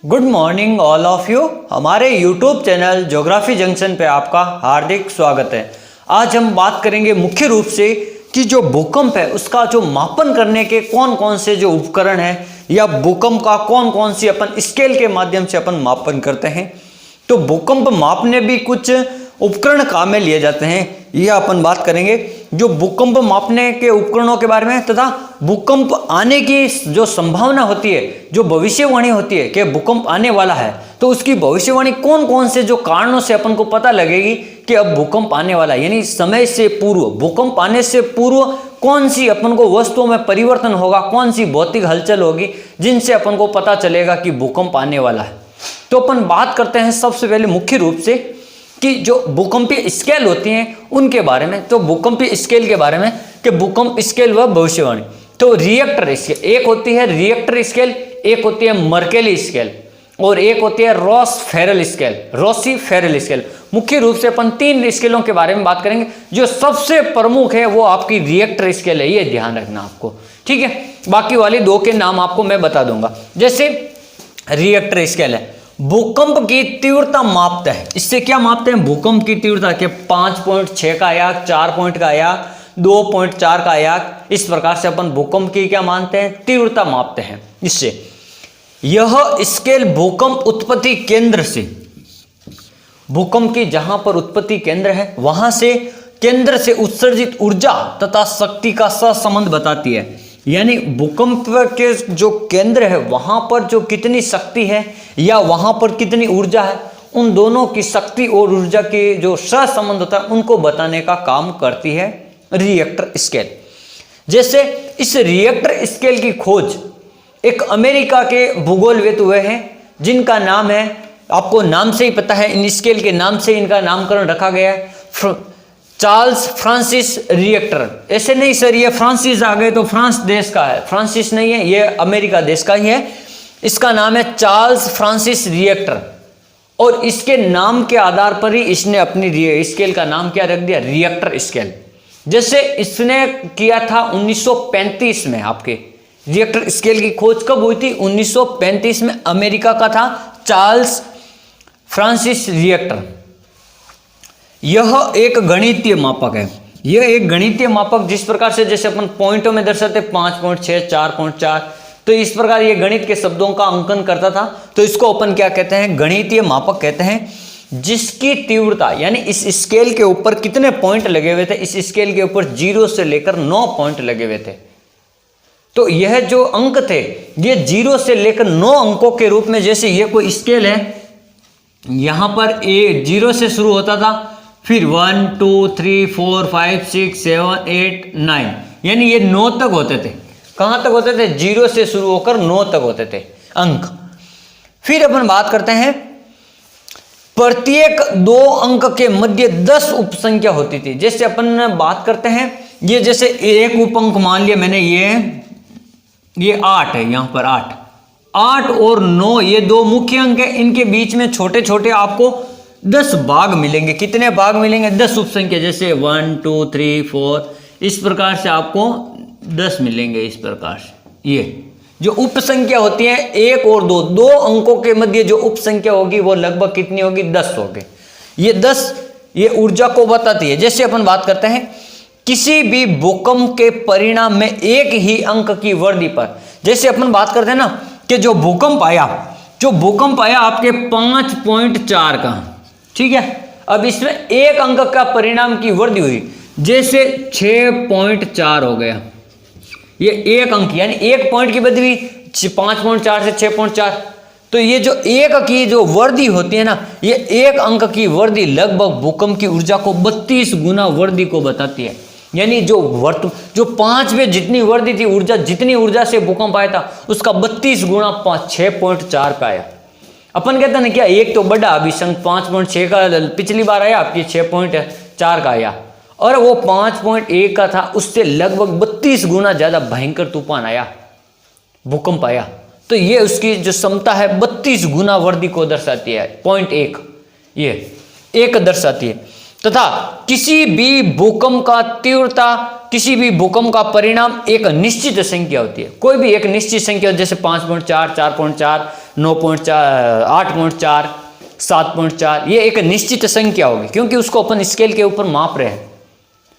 Good morning all of you. हमारे YouTube channel geography junction पे आपका हार्दिक स्वागत है। आज हम बात करेंगे मुख्य रूप से कि जो भूकंप है उसका जो मापन करने के कौन कौन से जो उपकरण है या भूकंप का कौन कौन सी अपन स्केल के माध्यम से अपन मापन करते हैं। तो भूकंप मापने भी कुछ उपकरण काम में लिए जाते हैं, यह अपन बात करेंगे जो भूकंप मापने के उपकरणों के बारे में तथा भूकंप आने की जो संभावना होती है, जो भविष्यवाणी होती है कि भूकंप आने वाला है, तो उसकी भविष्यवाणी कौन कौन से जो कारणों से अपन को पता लगेगी कि अब भूकंप आने वाला है। यानी समय से पूर्व, भूकंप आने से पूर्व कौन सी अपन को वस्तुओं में परिवर्तन होगा, कौन सी भौतिक हलचल होगी जिनसे अपन को पता चलेगा कि भूकंप आने वाला है। तो अपन बात करते हैं सबसे पहले मुख्य रूप से कि जो भूकंपीय स्केल होती हैं उनके बारे में। तो भूकंपीय स्केल के बारे में कि भूकंप स्केल व भविष्यवाणी। तो रिएक्टर स्केल एक होती है, रिएक्टर स्केल एक होती है, मर्केली स्केल और एक होती है रॉस-फेरल स्केल, रॉसी-फेरल स्केल। मुख्य रूप से अपन तीन स्केलों के बारे में बात करेंगे। जो सबसे प्रमुख है वो आपकी रिएक्टर स्केल है, ये ध्यान रखना आपको, ठीक है। बाकी वाली दो के नाम आपको मैं बता दूंगा। जैसे रिएक्टर स्केल है, भूकंप की तीव्रता मापता है। इससे क्या मापते हैं? भूकंप की तीव्रता के 5.6 का आयाक, 4 पॉइंट का आयाक, 2.4 का आयाक, इस प्रकार से अपन भूकंप की क्या मानते हैं? तीव्रता मापते हैं। इससे यह स्केल भूकंप उत्पत्ति केंद्र से, भूकंप की जहां पर उत्पत्ति केंद्र है वहां से केंद्र से उत्सर्जित ऊर्जा तथा शक्ति का सहसंबंध बताती है। यानी भूकंप के जो केंद्र है वहां पर जो कितनी शक्ति है या वहां पर कितनी ऊर्जा है, उन दोनों की शक्ति और ऊर्जा के जो सहसंबंध होता है उनको बताने का काम करती है रिएक्टर स्केल। जैसे इस रिएक्टर स्केल की खोज एक अमेरिका के भूगोलविद हुए हैं जिनका नाम है, आपको नाम से ही पता है, इन स्केल के नाम से इनका नामकरण रखा गया है, चार्ल्स फ्रांसिस रिएक्टर। ऐसे नहीं सर ये फ्रांसिस आ गए तो फ्रांस देश का है, फ्रांसिस नहीं है, ये अमेरिका देश का ही है। इसका नाम है चार्ल्स फ्रांसिस रिएक्टर और इसके नाम के आधार पर ही इसने अपनी स्केल का नाम क्या रख दिया? Richter scale. जैसे इसने किया था 1935 में। आपके रिएक्टर स्केल की खोज कब हुई थी? 1935 में अमेरिका का था चार्ल्स फ्रांसिस रिएक्टर। यह एक गणितीय मापक है। यह एक गणितीय मापक जिस प्रकार से जैसे अपन पॉइंटों में दर्शाते 5.6, 4.4, तो इस प्रकार ये गणित के शब्दों का अंकन करता था। तो इसको अपन क्या कहते हैं? गणितीय मापक कहते हैं। जिसकी तीव्रता यानी इस स्केल के ऊपर कितने पॉइंट लगे हुए थे? इस स्केल के ऊपर 0 से लेकर 9 पॉइंट लगे हुए थे। तो यह जो अंक थे ये 0 से लेकर 9 अंकों के रूप में, जैसे ये कोई स्केल है, यहां पर 0 से शुरू होता था, फिर 1 2 3 4 5 6 7 8 9, यानी ये 9 तक होते थे। कहां तक होते थे? 0 से शुरू होकर 9 तक होते थे अंक। फिर अपन बात करते हैं प्रत्येक 2 अंक के मध्य 10 उपसंख्या होती थी। जैसे अपन बात करते हैं, ये जैसे एक उप अंक मान लिया मैंने, ये 8 है, यहां पर 8 और 9 ये 2 मुख्य अंक है। इनके बीच में छोटे छोटे आपको 10 भाग मिलेंगे। कितने भाग मिलेंगे? 10 उपसंख्या। जैसे 1 2 3 4, इस प्रकार से आपको 10 मिलेंगे। इस प्रकार से ये जो उपसंख्या होती है 1 और 2 अंकों के मध्य जो उपसंख्या होगी वो लगभग कितनी होगी? 10 होगी। ये 10 ये ऊर्जा को बताती है। जैसे अपन बात करते हैं किसी भी भूकंप के परिणाम में एक ही अंक की वृद्धि पर, जैसे अपन बात करते हैं ना कि जो भूकंप आया आपके 5.4 का, ठीक है। अब इसमें एक अंक का परिणाम की वृद्धि हुई, जैसे 6.4 हो गया। ये एक अंक यानी एक पॉइंट की वृद्धि हुई 5.4 से 6.4। तो ये जो एक की जो वृद्धि होती है ना, ये एक अंक की वृद्धि लगभग भूकंप की ऊर्जा को 32 गुना वृद्धि को बताती है। यानी जो 5 में जितनी वृद्धि थी ऊर्जा, जितनी ऊर्जा से भूकंप आया था उसका 32 गुना 6.4 का आया। अपन कहते हैं क्या, एक तो बड़ा अभिसंग 5.6 का पिछली बार आया, आपकी 6.4 का आया, और वो 5.1 का था, उससे लगभग 32 गुना ज्यादा भयंकर तूफान आया, भूकंप आया। तो ये उसकी जो क्षमता है 32 गुना वृद्धि को दर्शाती है। 0.1 ये एक दर्शाती है। तथा किसी भी भूकंप का तीव्रता किसी भी भूकंप का परिणाम एक निश्चित संख्या होती है। कोई भी एक निश्चित संख्या जैसे 5.4, 4.4, 9.4, 8.4, 7.4, ये एक निश्चित संख्या होगी क्योंकि उसको अपन स्केल के ऊपर माप रहे हैं।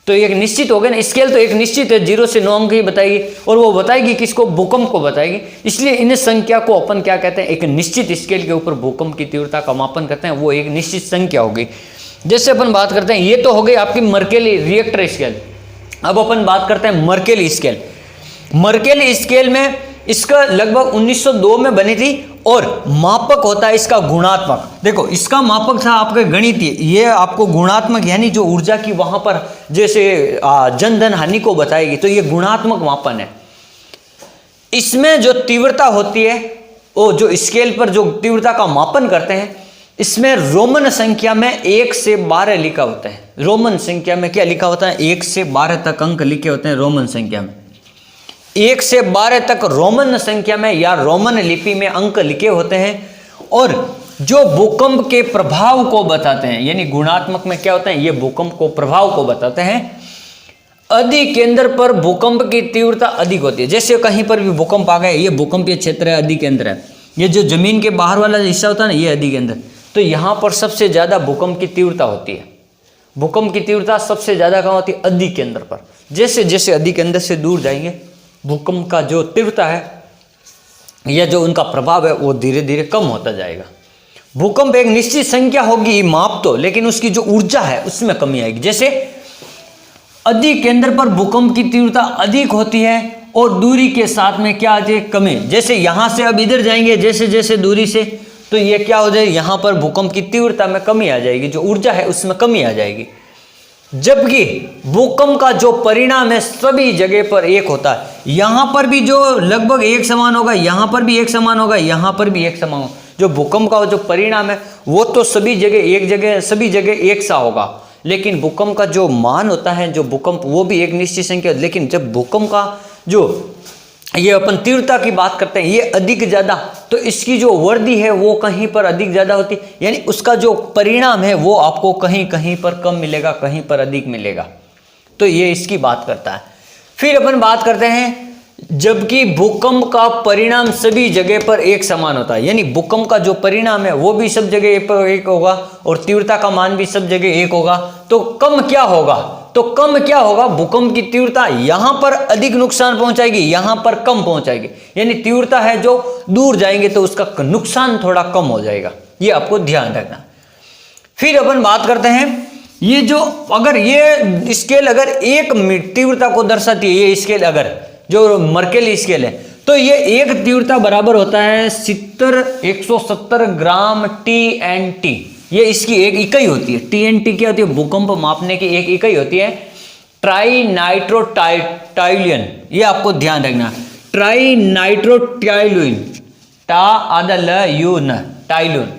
तो एक निश्चित हो गया ना, स्केल तो एक निश्चित है, 0 से 9 अंक ही बताएगी और वो बताएगी किसको, भूकंप को बताएगी। इसलिए इन संख्या को अपन क्या कहते हैं, एक निश्चित स्केल के ऊपर भूकंप की तीव्रता का मापन करते हैं, वो एक निश्चित संख्या होगी। जैसे अपन बात करते हैं, ये तो हो गई आपकी मर्केली रिएक्टर स्केल। अब अपन बात करते हैं मर्केली स्केल। मर्केली स्केल में इसका लगभग 1902 में बनी थी और मापक होता है इसका गुणात्मक। देखो इसका मापक था आपका गणितीय, ये आपको गुणात्मक यानी जो ऊर्जा की वहां पर जैसे जन धन हानि को बताएगी, तो ये गुणात्मक मापन है। इसमें जो तीव्रता होती है, वो जो स्केल पर जो तीव्रता का मापन करते हैं, इसमें रोमन संख्या में 1 से 12 लिखा होता है। रोमन संख्या में क्या लिखा होता है, 1 से 12 तक अंक लिखे होते हैं रोमन संख्या में। 1 से 12 तक रोमन संख्या में या रोमन लिपि में अंक लिखे होते हैं और जो भूकंप के प्रभाव को बताते हैं, यानी गुणात्मक में क्या होता है, ये भूकंप को प्रभाव को बताते हैं। अधि केंद्र पर भूकंप की तीव्रता अधिक होती है। जैसे कहीं पर भी भूकंप आ गया, ये भूकंपीय क्षेत्र है, अधि केंद्र है, ये जो जमीन के बाहर वाला हिस्सा होता है ना, ये अधि केंद्र, तो यहाँ पर सबसे ज्यादा भूकंप की तीव्रता होती है। भूकंप की तीव्रता सबसे ज्यादा कहाँ होती है, अधि केंद्र पर। जैसे जैसे अधि केंद्र से दूर जाएंगे, भूकंप का जो तीव्रता है या जो उनका प्रभाव है वो धीरे धीरे कम होता जाएगा। भूकंप एक निश्चित संख्या होगी माप तो, लेकिन उसकी जो ऊर्जा है उसमें कमी आएगी। जैसे अधि केंद्र पर भूकंप की तीव्रता अधिक होती है और दूरी के साथ में क्या आ जाए, कमी। जैसे यहां से अब इधर जाएंगे जैसे जैसे दूरी से, तो ये क्या हो जाएगी, यहां पर भूकंप की तीव्रता में कमी आ जाएगी, जो ऊर्जा है उसमें कमी आ जाएगी। जबकि भूकंप का जो परिणाम है सभी जगह पर एक होता है। यहां पर भी जो लगभग एक समान होगा, यहां पर भी एक समान होगा, यहां पर भी एक समान होगा। जो भूकंप का जो परिणाम है वो तो सभी जगह सभी जगह एक सा होगा, लेकिन भूकंप का जो मान होता है, जो भूकंप, वो भी एक निश्चित संख्या। लेकिन जब भूकंप का जो ये अपन तीव्रता की बात करते हैं, ये अधिक ज्यादा, तो इसकी जो वर्दी है वो कहीं पर अधिक ज्यादा होती, यानी उसका जो परिणाम है वो आपको कहीं कहीं पर कम मिलेगा, कहीं पर अधिक मिलेगा। तो ये इसकी बात करता है। फिर अपन बात करते हैं, जबकि भूकंप का परिणाम सभी जगह पर एक समान होता है, यानी भूकंप का जो परिणाम है वो भी सब जगह पर एक होगा और तीव्रता का मान भी सब जगह एक होगा। तो कम क्या होगा, तो कम क्या होगा, भूकंप की तीव्रता यहां पर अधिक नुकसान पहुंचाएगी, यहां पर कम पहुंचाएगी। यानी तीव्रता है जो दूर जाएंगे तो उसका नुकसान थोड़ा कम हो जाएगा, ये आपको ध्यान रखना। फिर अपन बात करते हैं, ये जो अगर ये स्केल अगर एक तीव्रता को दर्शाती है, ये स्केल अगर जो मर्केली स्केल है, तो ये एक तीव्रता बराबर होता है 170 ग्राम TNT। ये इसकी एक इकाई होती है। TNT क्या होती है, भूकंप मापने की एक इकाई होती है, ट्राई नाइट्रोटाइलियन। ये आपको ध्यान रखना, ट्राई नाइट्रोटाइलियन, टा आधा ल यू न टाइलियन,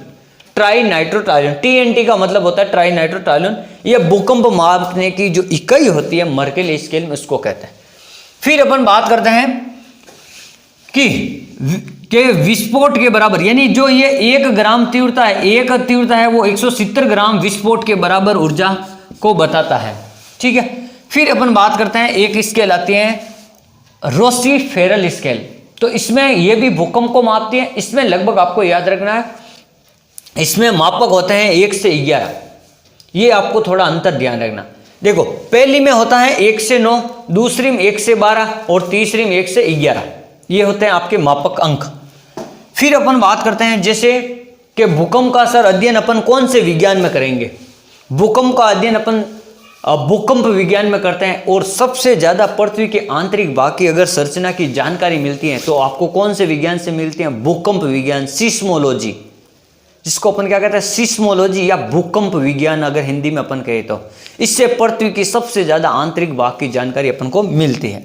ट्राई नाइट्रोटाइलियन। TNT का मतलब होता है ट्राई नाइट्रोटाइलियन। ये भूकंप मापने की जो इकाई होती है मर्केली स्केल में, उसको कहते हैं। फिर अपन बात करते हैं कि विस्फोट के बराबर, यानी जो ये 1 ग्राम तीव्रता है, एक तीव्रता है वो 170 ग्राम विस्फोट के बराबर ऊर्जा को बताता है। ठीक है। फिर अपन बात करते हैं, एक स्केल आती है रोसी-फेरल स्केल। तो इसमें ये भी भूकंप को मापती है। इसमें लगभग आपको याद रखना है, इसमें मापक होते हैं 1 से 11। ये आपको थोड़ा अंतर ध्यान रखना। देखो पहली में होता है 1 से 9, दूसरी में 1 से 12 और तीसरी में 1 से 11। ये होते हैं आपके मापक अंक। फिर अपन बात करते हैं जैसे कि भूकंप का सर अध्ययन अपन कौन से विज्ञान में करेंगे। भूकंप का अध्ययन अपन भूकंप विज्ञान में करते हैं और सबसे ज्यादा पृथ्वी के आंतरिक भाग की अगर संरचना की जानकारी मिलती है तो आपको कौन से विज्ञान से मिलती है, भूकंप विज्ञान, सिस्मोलॉजी, जिसको अपन क्या कहते हैं, सिस्मोलॉजी या भूकंप विज्ञान अगर हिंदी में अपन कहे तो। इससे पृथ्वी की सबसे ज्यादा आंतरिक भाग की जानकारी अपन को मिलती है।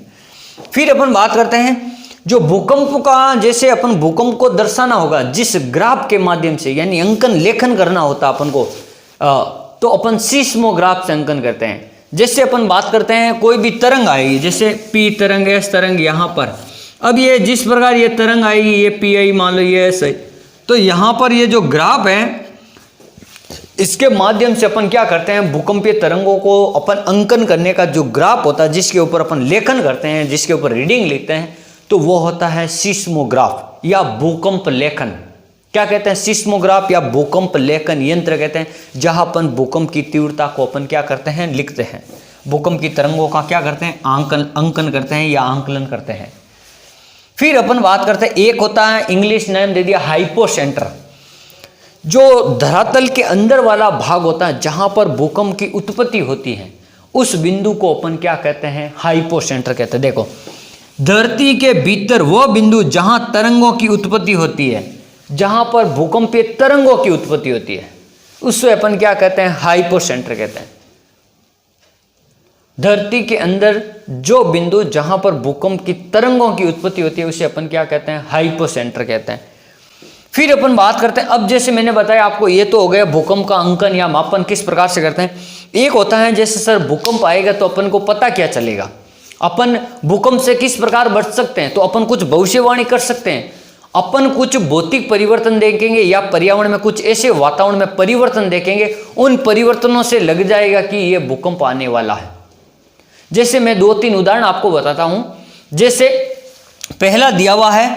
फिर अपन बात करते हैं जो भूकंप का, जैसे अपन भूकंप को दर्शाना होगा जिस ग्राफ के माध्यम से, यानी अंकन लेखन करना होता अपन को, तो अपन सिस्मोग्राफ से अंकन करते हैं। जैसे अपन बात करते हैं कोई भी तरंग आएगी, जैसे P तरंग, S तरंग यहाँ पर। अब ये जिस प्रकार ये तरंग आएगी, ये PI मान लो, ये S है, तो यहाँ पर ये जो ग्राफ है इसके माध्यम से अपन क्या करते हैं, भूकंपीय तरंगों को अपन अंकन करने का जो ग्राफ होता है, जिसके ऊपर अपन लेखन करते हैं, जिसके ऊपर रीडिंग लिखते हैं, तो वो होता है सिस्मोग्राफ या भूकंप लेखन। क्या कहते हैं, सिस्मोग्राफ या भूकंप लेखन यंत्र कहते हैं, जहां अपन भूकंप की तीव्रता को अपन क्या करते हैं, लिखते हैं। भूकंप की तरंगों का क्या करते हैं, अंकन करते हैं या आंकलन करते हैं। फिर अपन बात करते हैं, एक होता है, इंग्लिश नाम दे दिया हाइपोसेंटर, जो धरातल के अंदर वाला भाग होता है जहां पर भूकंप की उत्पत्ति होती है, उस बिंदु को अपन क्या कहते हैं, हाइपोसेंटर कहते हैं। देखो, धरती के भीतर वो बिंदु जहां तरंगों की उत्पत्ति होती है, जहां पर भूकंपीय तरंगों की उत्पत्ति होती है, उससे अपन क्या कहते हैं, हाइपोसेंटर कहते हैं। धरती के अंदर जो बिंदु जहां पर भूकंप की तरंगों की उत्पत्ति होती है, उसे अपन क्या कहते हैं, हाइपोसेंटर कहते हैं। फिर अपन बात करते हैं, अब जैसे मैंने बताया आपको, ये तो हो गया भूकंप का अंकन या मापन किस प्रकार से करते हैं। एक होता है, जैसे सर भूकंप आएगा तो अपन को पता क्या चलेगा, अपन भूकंप से किस प्रकार बच सकते हैं, तो अपन कुछ भविष्यवाणी कर सकते हैं। अपन कुछ भौतिक परिवर्तन देखेंगे या पर्यावरण में कुछ ऐसे वातावरण में परिवर्तन देखेंगे, उन परिवर्तनों से लग जाएगा कि ये भूकंप आने वाला है। जैसे मैं 2-3 उदाहरण आपको बताता हूं। जैसे पहला दिया हुआ है,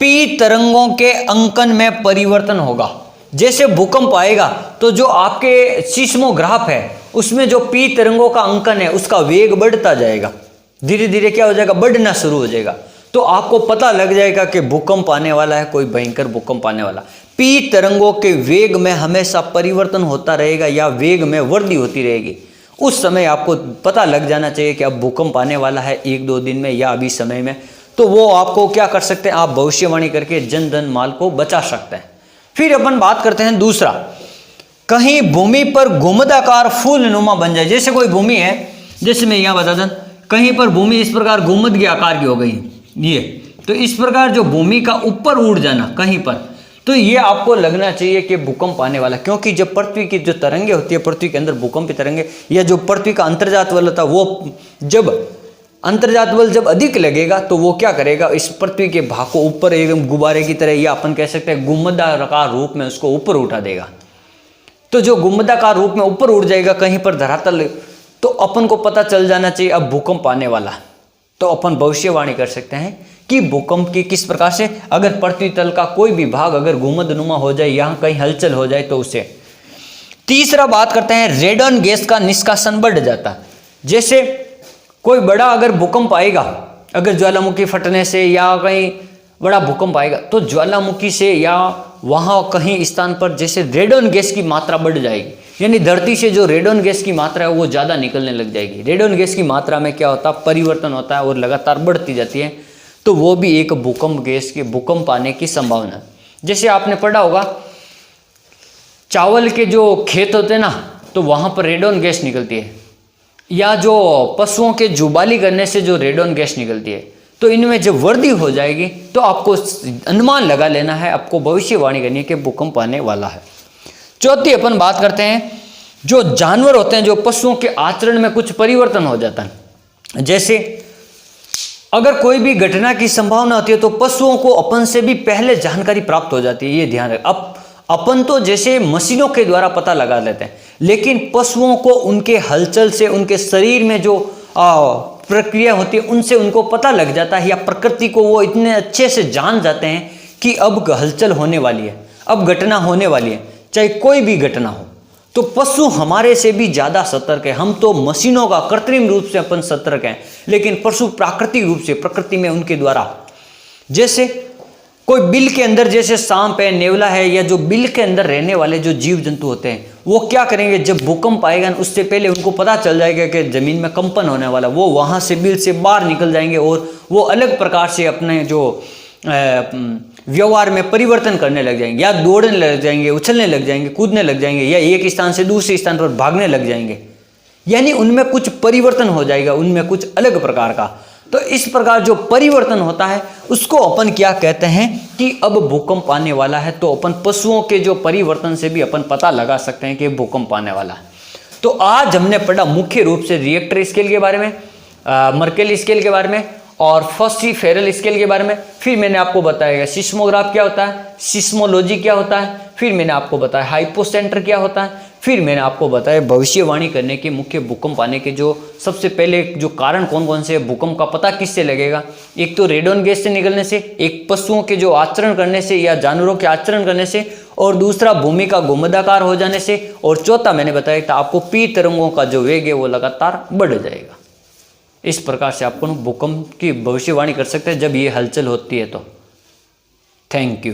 पी तरंगों के अंकन में परिवर्तन होगा। जैसे भूकंप आएगा तो जो आपके सिस्मोग्राफ है उसमें जो पी तरंगों का अंकन है, उसका वेग बढ़ता जाएगा, धीरे धीरे क्या हो जाएगा, बढ़ना शुरू हो जाएगा। तो आपको पता लग जाएगा कि भूकंप आने वाला है, कोई भयंकर भूकंप आने वाला। पी तरंगों के वेग में हमेशा परिवर्तन होता रहेगा या वेग में वृद्धि होती रहेगी। उस समय आपको पता लग जाना चाहिए कि अब भूकंप आने वाला है 1-2 दिन में या अभी समय में। तो वो आपको क्या कर सकते हैं, आप भविष्यवाणी करके जन धन माल को बचा सकते हैं। फिर अपन बात करते हैं दूसरा, कहीं भूमि पर गुंबदाकार फूल नुमा बन जाए। जैसे कोई भूमि है, जैसे मैं यहाँ बता दूं, कहीं पर भूमि इस प्रकार गुंबद के आकार की हो गई ये, तो इस प्रकार जो भूमि का ऊपर उड़ जाना कहीं पर, तो ये आपको लगना चाहिए कि भूकंप आने वाला। क्योंकि जब पृथ्वी की जो तरंगे होती है, पृथ्वी के अंदर भूकंप की तरंगे या जो पृथ्वी का अंतर्जात बल होता है, वो जब अंतर्जात बल जब अधिक लगेगा तो वो क्या करेगा, इस पृथ्वी के भाग को ऊपर एकदम गुब्बारे की तरह, या अपन कह सकते हैं गुंबदाकार रूप में उसको ऊपर उठा देगा। तो जो गुंबदाकार रूप में ऊपर उड़ जाएगा कहीं पर धरातल, तो अपन को पता चल जाना चाहिए अब भूकंप आने वाला। तो अपन भविष्यवाणी कर सकते हैं कि भूकंप की किस प्रकार से, अगर पृथ्वी तल का कोई भी भाग अगर गुंबदनुमा हो जाए, यहाँ कहीं हलचल हो जाए तो उसे। तीसरा बात करते हैं, रेडन गैस का निष्कासन बढ़ जाता। जैसे कोई बड़ा अगर भूकंप आएगा, अगर ज्वालामुखी फटने से या कहीं बड़ा भूकंप आएगा, तो ज्वालामुखी से या वहाँ कहीं स्थान पर जैसे रेडन गैस की मात्रा बढ़ जाएगी, यानी धरती से जो रेडन गैस की मात्रा है वो ज़्यादा निकलने लग जाएगी। रेडन गैस की मात्रा में क्या होता है, परिवर्तन होता है और लगातार बढ़ती जाती है। तो वो भी एक भूकंप गैस की भूकंप आने की संभावना है। जैसे आपने पढ़ा होगा, चावल के जो खेत होते हैं ना, तो वहाँ पर रेडन गैस निकलती है, या जो पशुओं के जुबाली करने से जो रेडन गैस निकलती है। तो इनमें जब वृद्धि हो जाएगी तो आपको अनुमान लगा लेना है, आपको भविष्यवाणी करनी है कि भूकंप आने वाला है। चौथी अपन बात करते हैं, जो जानवर होते हैं, जो पशुओं के आचरण में कुछ परिवर्तन हो जाता है। जैसे अगर कोई भी घटना की संभावना होती है तो पशुओं को अपन से भी पहले जानकारी प्राप्त हो जाती है, ये ध्यान रखें। अब अपन तो जैसे मशीनों के द्वारा पता लगा लेते हैं, लेकिन पशुओं को उनके हलचल से, उनके शरीर में जो प्रक्रिया होती है उनसे उनको पता लग जाता है, या प्रकृति को वो इतने अच्छे से जान जाते हैं कि अब हलचल होने वाली है, अब घटना होने वाली है, चाहे कोई भी घटना हो। तो पशु हमारे से भी ज़्यादा सतर्क है। हम तो मशीनों का कृत्रिम रूप से अपन सतर्क हैं, लेकिन पशु प्राकृतिक रूप से प्रकृति में उनके द्वारा, जैसे कोई बिल के अंदर जैसे सांप है, नेवला है, या जो बिल के अंदर रहने वाले जो जीव जंतु होते हैं, वो क्या करेंगे, जब भूकंप आएगा उससे पहले उनको पता चल जाएगा कि जमीन में कंपन होने वाला, वो वहां से बिल से बाहर निकल जाएंगे और वो अलग प्रकार से अपने जो व्यवहार में परिवर्तन करने लग जाएंगे, या दौड़ने लग जाएंगे, उछलने लग जाएंगे, कूदने लग जाएंगे, या एक स्थान से दूसरे स्थान पर भागने लग जाएंगे। यानी उनमें कुछ परिवर्तन हो जाएगा, उनमें कुछ अलग प्रकार का। तो इस प्रकार जो परिवर्तन होता है उसको अपन क्या कहते हैं कि अब भूकंप आने वाला है। तो अपन पशुओं के जो परिवर्तन से भी अपन पता लगा सकते हैं कि भूकंप आने वाला है। तो आज हमने पढ़ा मुख्य रूप से रिएक्टर स्केल के बारे में, मर्केल स्केल के बारे में और फर्स्ट फेरल स्केल के बारे में। फिर मैंने आपको बताया सिस्मोग्राफ क्या होता है, सिस्मोलॉजी क्या होता है, फिर मैंने आपको बताया हाइपोसेंटर क्या होता है, फिर मैंने आपको बताया भविष्यवाणी करने के मुख्य भूकंप आने के जो सबसे पहले जो कारण कौन कौन से भूकंप का पता किससे लगेगा। एक तो रेडॉन गैस से निकलने से, एक पशुओं के जो आचरण करने से या जानवरों के आचरण करने से, और दूसरा भूमि का गोमदाकार हो जाने से, और चौथा मैंने बताया था आपको पी तरंगों का जो वेग है वो लगातार बढ़ जाएगा। इस प्रकार से अपन भूकंप की भविष्यवाणी कर सकते हैं जब ये हलचल होती है तो। Thank you.